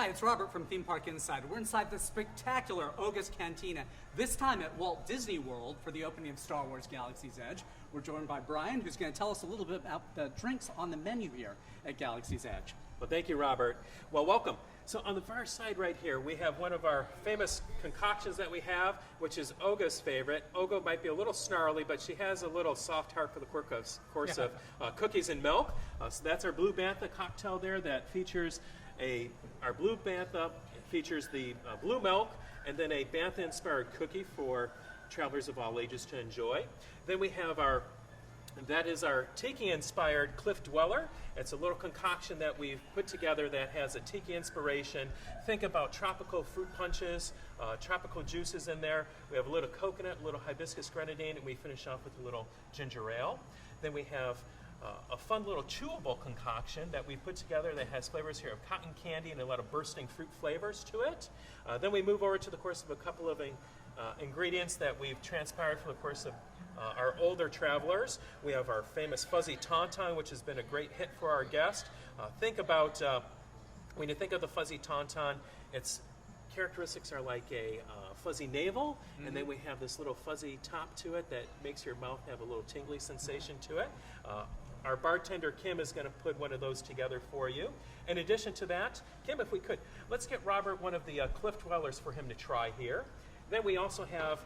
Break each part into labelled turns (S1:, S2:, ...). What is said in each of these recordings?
S1: Hi, it's Robert from Theme Park Insider. We're inside the spectacular August Cantina, this time at Walt Disney World for the opening of Star Wars Galaxy's Edge. We're joined by Brian, who's going to tell us a little bit about the drinks on the menu here at Galaxy's Edge.
S2: Well, thank you, Robert. Well, welcome. So on the far side right here, we have one of our famous concoctions that we have, which is Oga's favorite. Oga might be a little snarly, but she has a little soft heart for the course of cookies and milk. So that's our Blue Bantha cocktail there that features our Blue Bantha features the blue milk and then a Bantha-inspired cookie for travelers of all ages to enjoy. Then we have that is our Tiki-inspired Cliff Dweller. It's a little concoction that we've put together that has a Tiki inspiration. Think about tropical fruit punches, tropical juices in there. We have a little coconut, a little hibiscus grenadine, and we finish off with a little ginger ale. Then we have a fun little chewable concoction that we put together that has flavors here of cotton candy and a lot of bursting fruit flavors to it. Then we move over to the course of a couple of ingredients that we've transpired from the course of our older travelers. We have our famous fuzzy Tauntaun, which has been a great hit for our guest. Think about, when you think of the fuzzy Tauntaun, its characteristics are like a fuzzy navel, and then we have this little fuzzy top to it that makes your mouth have a little tingly sensation to it. Our bartender, Kim, is going to put one of those together for you. In addition to that, Kim, if we could, let's get Robert one of the Cliff Dwellers for him to try here. Then we also have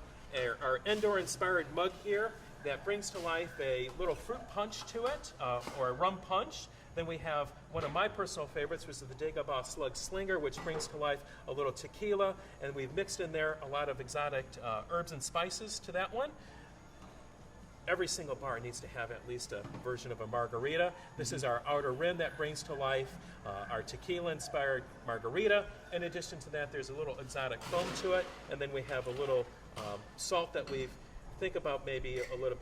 S2: our Endor-inspired mug here that brings to life a little fruit punch to it, or a rum punch. Then we have one of my personal favorites, which is the Bodega Bobsled Slinger, which brings to life a little tequila, and we've mixed in there a lot of exotic herbs and spices to that one. Every single bar needs to have at least a version of a margarita. This is our outer rim that brings to life our tequila-inspired margarita. In addition to that, there's a little exotic foam to it, and then we have a little salt that we've think about maybe a little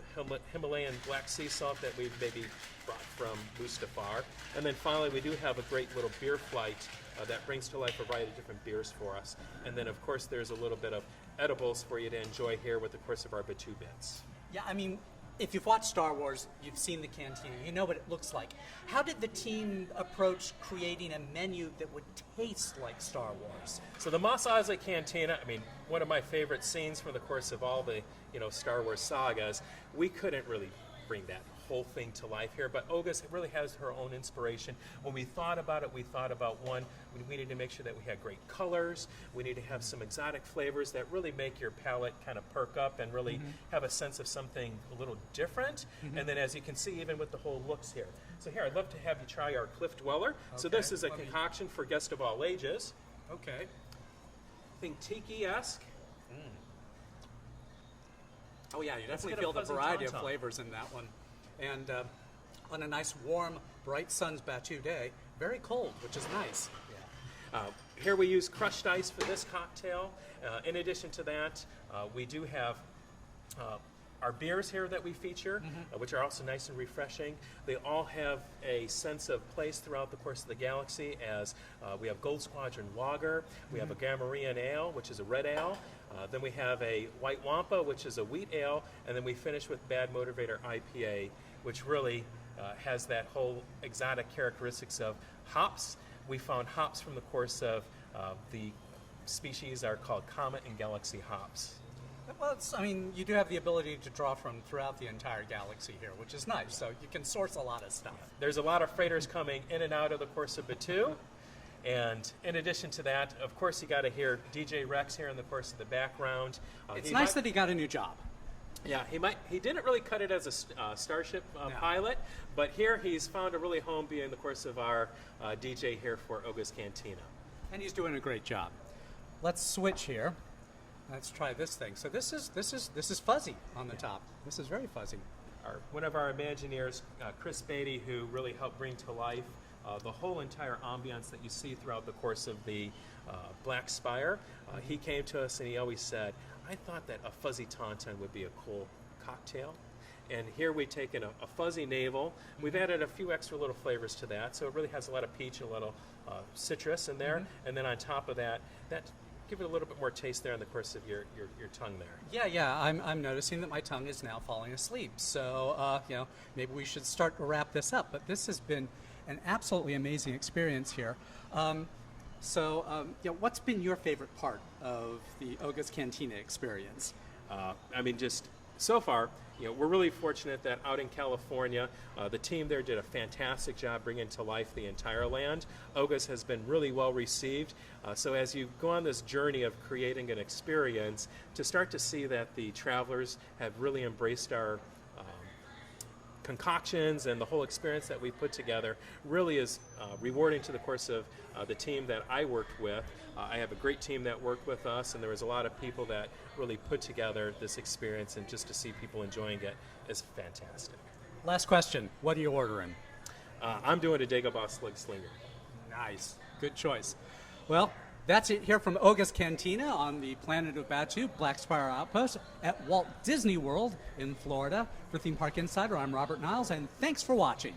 S2: Himalayan black sea salt that we've maybe brought from Mustafar. And then finally, we do have a great little beer flight that brings to life a variety of different beers for us. And then, of course, there's a little bit of edibles for you to enjoy here with the course of our Batu bits.
S1: Yeah, I mean, if you've watched Star Wars, you've seen the Cantina, you know what it looks like. How did the team approach creating a menu that would taste like Star Wars?
S2: So the Mos Eisley Cantina, I mean, one of my favorite scenes from the course of all the Star Wars sagas, we couldn't really bring that whole thing to life here, but Oga's really has her own inspiration. When we thought about it, we thought about one, we needed to make sure that we had great colors, we need to have some exotic flavors that really make your palate kind of perk up and really have a sense of something a little different. And then as you can see, even with the whole looks here. So here, I'd love to have you try our Cliff Dweller. Okay. So this is a concoction for guests of all ages.
S1: Okay.
S2: Think tiki-esque.
S1: Oh yeah, you definitely feel the variety of flavors in that one. And on a nice, warm, bright sun's Batu day, very cold, which is nice.
S2: Yeah. Here we use crushed ice for this cocktail. In addition to that, we do have our beers here that we feature, which are also nice and refreshing. They all have a sense of place throughout the course of the galaxy, as we have Gold Squadron Lager, we have a Gamorrean Ale, which is a red ale, then we have a White Wampa, which is a wheat ale, and then we finish with Bad Motivator IPA, which really has that whole exotic characteristics of hops. We found hops from the course of the species are called Comet and Galaxy hops.
S1: Well, I mean, you do have the ability to draw from throughout the entire galaxy here, which is nice. So you can source a lot of stuff.
S2: There's a lot of freighters coming in and out of the course of Batu. And in addition to that, of course, you got to hear DJ Rex here in the course of the background.
S1: It's nice that he got a new job.
S2: Yeah, he didn't really cut it as a Starship pilot, but here he's found a really home being the course of our DJ here for Oga's Cantina.
S1: And he's doing a great job. Let's switch here. Let's try this thing. So this is fuzzy on the top. This is very fuzzy.
S2: One of our Imagineers, Chris Beatty, who really helped bring to life the whole entire ambiance that you see throughout the course of the Black Spire. He came to us and he always said, I thought that a fuzzy Tauntaun would be a cool cocktail. And here we've taken a fuzzy navel. We've added a few extra little flavors to that, so it really has a lot of peach and a little citrus in there. And then on top of that, give it a little bit more taste there in the course of your tongue there.
S1: Yeah, I'm noticing that my tongue is now falling asleep. So, maybe we should start to wrap this up. But this has been an absolutely amazing experience here. So, what's been your favorite part of the Oga's Cantina experience?
S2: I mean, just so far, we're really fortunate that out in California, the team there did a fantastic job bringing to life the entire land. Oga's has been really well received. So as you go on this journey of creating an experience, to start to see that the travelers have really embraced our concoctions and the whole experience that we put together really is rewarding to the course of the team that I worked with. I have a great team that worked with us, and there was a lot of people that really put together this experience, and just to see people enjoying it is fantastic.
S1: Last question, what are you ordering?
S2: I'm doing a Bodega Bobsled Slinger.
S1: Nice, good choice. Well, that's it here from Oga's Cantina on the planet of Batu, Black Spire Outpost at Walt Disney World in Florida. For Theme Park Insider, I'm Robert Niles, and thanks for watching.